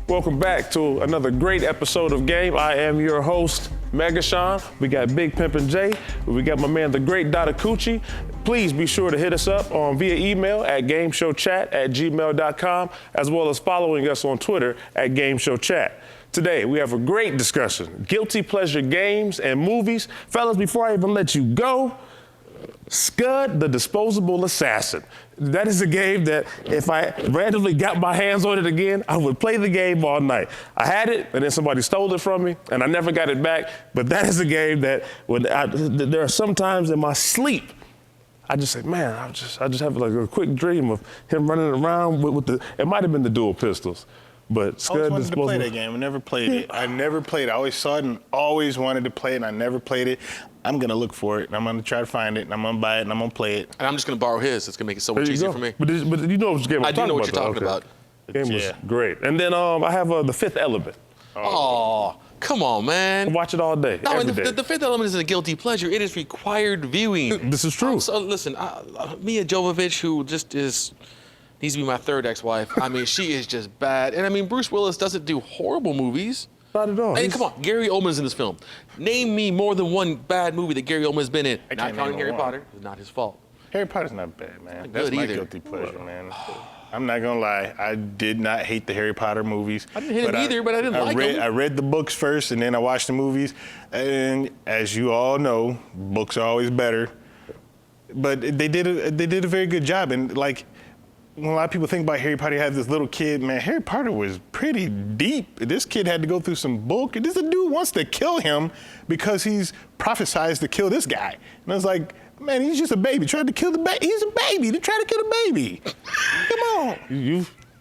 Welcome back to another great episode of Game. I am your host, Megashawn. We got Big Pimpin' Jay. We got my man, the great Dada Coochie. Please be sure to hit us up via email at gameshowchat@gmail.com, as well as following us on Twitter at gameshowchat. Today, we have a great discussion, guilty pleasure games and movies. Fellas, before I even let you go, Scud the Disposable Assassin. That is a game that if I randomly got my hands on it again, I would play the game all night. I had it, and then somebody stole it from me, and I never got it back. But that is a game that there are some times in my sleep, I just say, man, I just have like a quick dream of him running around with the, it might have been the dual pistols. But Scud I always wanted to play that game. I never played it. I always saw it and always wanted to play it, and I never played it. I'm going to look for it, and I'm going to try to find it, and I'm going to buy it, and I'm going to play it. And I'm just going to borrow his. It's going to make it so much easier for me. But you know which game I'm talking about. I do know what you're talking about. The game was great. And then I have The Fifth Element. Oh, come on, man. I watch it all day, every day. The Fifth Element isn't a guilty pleasure. It is required viewing. This is true. So listen, Mia Jovovich, who just needs to be my third ex-wife. I mean, she is just bad. And I mean, Bruce Willis doesn't do horrible movies. Not at all. I mean, come on, Gary Oldman's in this film. Name me more than one bad movie that Gary Oldman's been in. Not counting Harry Potter. It's not his fault. Harry Potter's not bad, man. Not That's good my either. guilty pleasure, man. I'm not gonna lie. I did not hate the Harry Potter movies. I didn't hate them either, but I didn't like them. I read the books first, and then I watched the movies. And as you all know, books are always better. But they did a very good job. And like, when a lot of people think about Harry Potter, you have this little kid, man, Harry Potter was pretty deep. This kid had to go through some book. This dude wants to kill him because he's prophesized to kill this guy. And I was like, man, he's just a baby. Tried to kill the baby. He's a baby. They tried to kill the baby. Come on.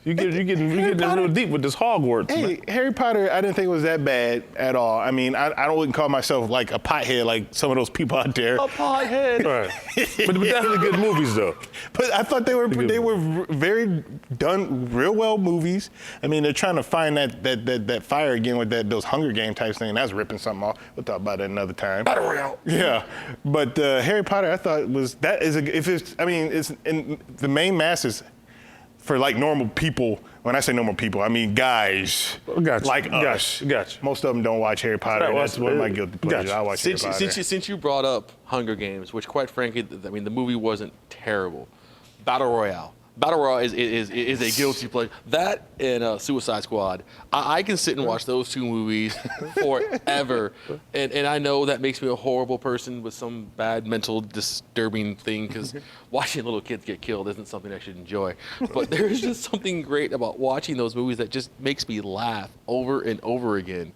You're getting a little deep with this Hogwarts. Hey, man. Harry Potter, I didn't think it was that bad at all. I mean, I wouldn't call myself like a pothead like some of those people out there. A pothead. Right. But definitely good movies, though. But I thought they were very done, real well movies. I mean, they're trying to find that fire again with those Hunger Game types thing. That's ripping something off. We'll talk about it another time. Battle Royale. Yeah, but Harry Potter, I thought it's in the main masses. For like normal people, when I say normal people, I mean guys like us. Gotcha. Most of them don't watch Harry Potter. And that's one of my guilty pleasures. I watch Harry Potter. Since you brought up Hunger Games, which quite frankly, I mean, the movie wasn't terrible. Battle Royale. Battle Royale is a guilty pleasure. That and Suicide Squad. I can sit and watch those two movies forever. And I know that makes me a horrible person with some bad mental disturbing thing, because watching little kids get killed isn't something I should enjoy. But there is just something great about watching those movies that just makes me laugh over and over again.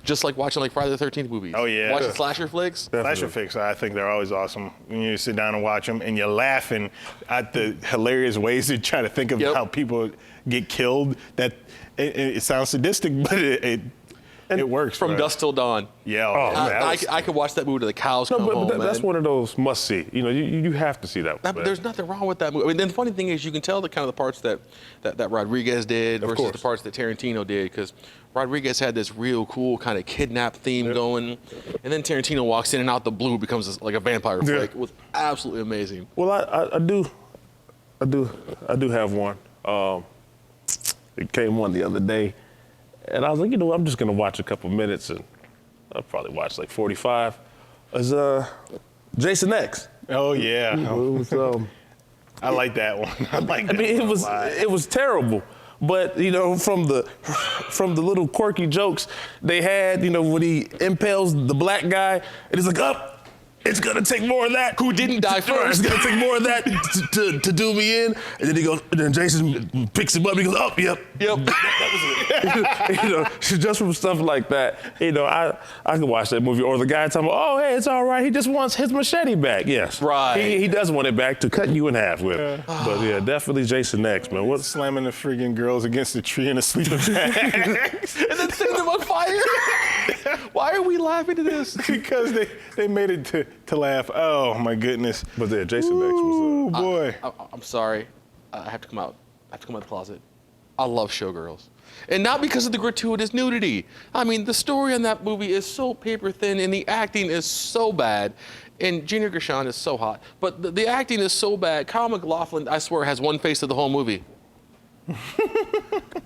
Just like watching like Friday the 13th movies. Oh, yeah. Watching slasher flicks. Slasher flicks, I think they're always awesome. When you sit down and watch them and you're laughing at the hilarious ways they try to think of how people get killed. That it sounds sadistic, but it works. From dusk till dawn. Yeah. I could watch that movie till the cows come home, That's man. one of those must see. You know, you have to see that. There's nothing wrong with that movie. I mean, then the funny thing is, you can tell the kind of the parts that Rodriguez did versus the parts that Tarantino did, because Rodriguez had this real cool kind of kidnap theme going, and then Tarantino walks in and out the blue becomes like a vampire flick. It was absolutely amazing. Well, I do have one. It came on the other day, and I was like, I'm just gonna watch a couple minutes, and I'll probably watch like 45. Is Jason X. Oh yeah. It was, I like that one. It was terrible. But from the little quirky jokes they had, when he impales the black guy, and he's like, it's gonna take more of that. Who didn't die first? It's gonna take more of that to do me in. And then he goes, and then Jason picks him up. He goes, yep. That was it. Just from stuff like that, I can watch that movie. Or the guy talking about, hey, it's all right. He just wants his machete back. Yes, right. He does want it back to cut you in half with. But yeah, definitely Jason X, man. What's slamming the friggin' girls against the tree in a sleeping bag and then setting them on fire? Why are we laughing at this? Because they made it to laugh. Oh my goodness. But yeah, Jason X was. Oh boy. I'm sorry. I have to come out. I have to come out of the closet. I love Showgirls. And not because of the gratuitous nudity. I mean, the story on that movie is so paper thin, and the acting is so bad. And Gina Gershon is so hot. But the acting is so bad. Kyle MacLachlan, I swear, has one face of the whole movie.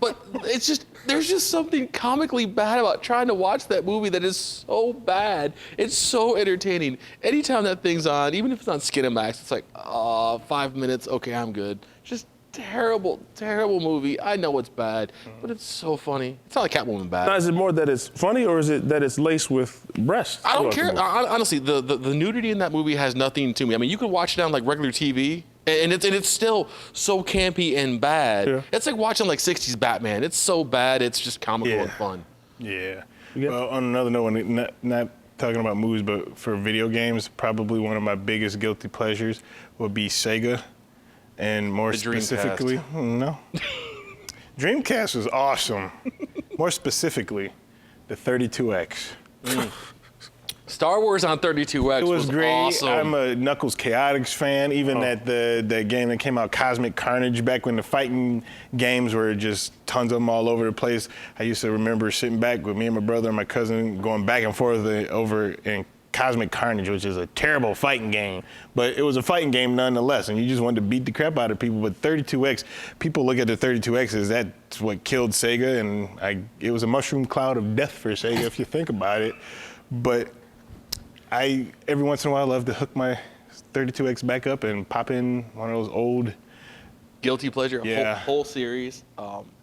But it's just, there's just something comically bad about trying to watch that movie that is so bad. It's so entertaining. Anytime that thing's on, even if it's on Skinamax, it's like, 5 minutes, okay, I'm good. Just terrible, terrible movie. I know it's bad, but it's so funny. It's not like Catwoman bad. Now, is it more that it's funny or is it that it's laced with breasts? I don't care. Honestly, the nudity in that movie has nothing to me. I mean, you could watch it on like regular TV, and it's still so campy and bad. Yeah. It's like watching like 60s Batman. It's so bad, it's just comical and fun. Yeah. Yeah. Well, on another note, not talking about movies, but for video games, probably one of my biggest guilty pleasures would be Sega. And more The Dreamcast. specifically, no. Dreamcast was awesome. More specifically, the 32X. Star Wars on 32X It was great. awesome. I'm a Knuckles Chaotix fan. Even at the game that came out, Cosmic Carnage, back when the fighting games were just tons of them all over the place. I used to remember sitting back with me and my brother and my cousin going back and forth over in Cosmic Carnage, which is a terrible fighting game, but it was a fighting game nonetheless, and you just wanted to beat the crap out of people. But 32X, people look at the 32X as that's what killed Sega, and it was a mushroom cloud of death for Sega if you think about it. But I, every once in a while, love to hook my 32X back up and pop in one of those old. Guilty pleasure, Yeah. whole series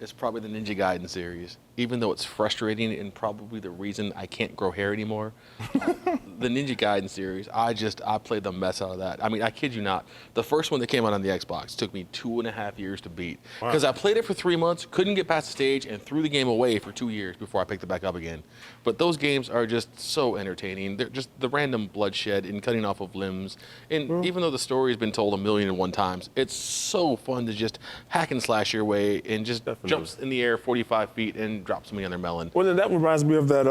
is probably the Ninja Gaiden series. Even though it's frustrating and probably the reason I can't grow hair anymore, the Ninja Gaiden series, I played the mess out of that. I mean, I kid you not. The first one that came out on the Xbox took me 2.5 years to beat. Because I played it for 3 months, couldn't get past the stage, and threw the game away for 2 years before I picked it back up again. But those games are just so entertaining. They're just the random bloodshed and cutting off of limbs. And even though the story has been told 1,000,001 times, it's so fun to just hack and slash your way and just jumps in the air 45 feet and drops somebody on their melon. Well, then that reminds me of that,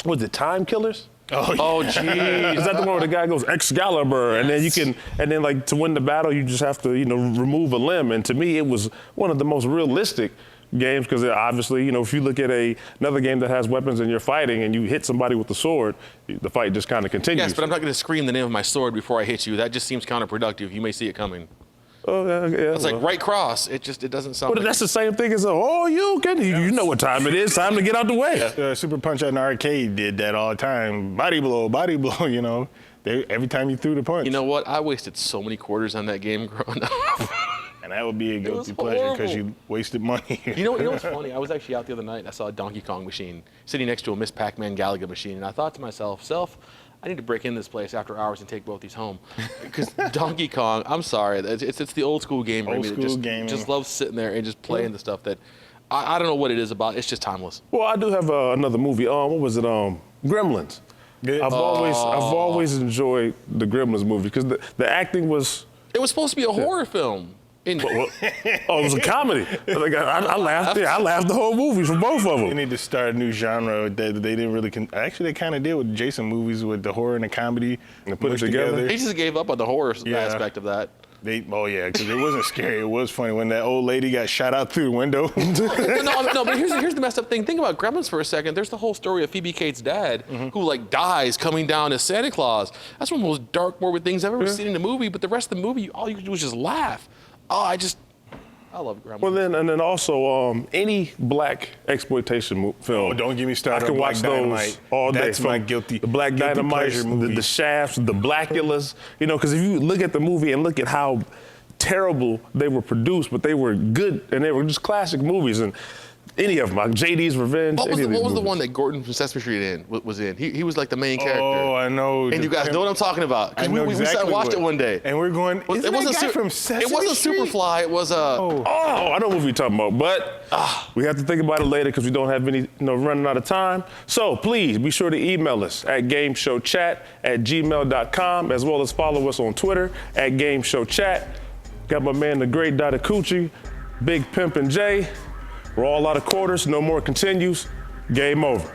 was it Time Killers? Oh, geez. Is that the one where the guy goes Excalibur, and then you can, and then like to win the battle, you just have to, remove a limb. And to me, it was one of the most realistic games because obviously, if you look at another game that has weapons and you're fighting and you hit somebody with the sword, the fight just kind of continues. Yes, but I'm not going to scream the name of my sword before I hit you. That just seems counterproductive. You may see it coming. Oh, yeah. It's like right cross. It doesn't sound. But like that's the same thing as you know what time it is. Time to get out the way. Super Punch out in the arcade did that all the time. Body blow, every time you threw the punch. You know what? I wasted so many quarters on that game growing up. And that would be a guilty pleasure because you wasted money. You know what's funny? I was actually out the other night and I saw a Donkey Kong machine sitting next to a Miss Pac-Man Galaga machine, and I thought to myself, I need to break in this place after hours and take both these home. Because Donkey Kong, I'm sorry, it's the old school gamer in me that just loves sitting there and just playing the stuff that I don't know what it is about. It's just timeless. Well, I do have another movie. What was it? Gremlins. Good. I've always enjoyed the Gremlins movie because the acting was. It was supposed to be a horror film. It was a comedy. Like, I laughed. Yeah, I laughed the whole movie for both of them. They need to start a new genre that they didn't really. Actually, they kind of did with Jason movies with the horror and the comedy and put it together. They just gave up on the horror aspect of that. Because it wasn't scary. It was funny when that old lady got shot out through the window. no, but here's the messed up thing. Think about Gremlins for a second. There's the whole story of Phoebe Cates' dad, who dies coming down as Santa Claus. That's one of the most dark, morbid things I've ever seen in a movie. But the rest of the movie, all you can do is just laugh. I love Gremlins. Well, then also any black exploitation film. Oh, don't get me started. I can on watch Black those Dynamite. all day. That's my guilty. The Black Dynamite, the Shafts, the Blackulas. Because if you look at the movie and look at how terrible they were produced, but they were good and they were just classic movies. And any of them, like JD's Revenge. What was the one that Gordon from Sesame Street was in? He was like the main character. Oh, I know. And you guys know what I'm talking about. I know we sat exactly and watched it one day. And we're going, it wasn't from Sesame It wasn't Street? Superfly. It was I know what you're talking about, but we have to think about it later because we don't have any, running out of time. So please be sure to email us at gameshowchat@gmail.com, as well as follow us on Twitter at gameshowchat. Got my man, the great Dada Coochie, Big Pimp and Jay. We're all out of quarters. No more continues. Game over.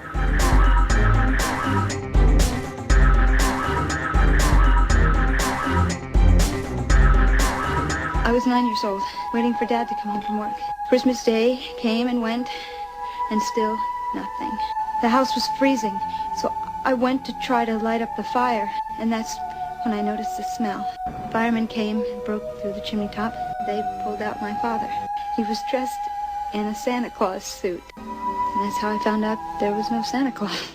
I was 9 years old, waiting for Dad to come home from work. Christmas Day came and went, and still nothing. The house was freezing, so I went to try to light up the fire, and that's when I noticed the smell. The firemen came and broke through the chimney top. They pulled out my father. He was dressed in a Santa Claus suit. And that's how I found out there was no Santa Claus.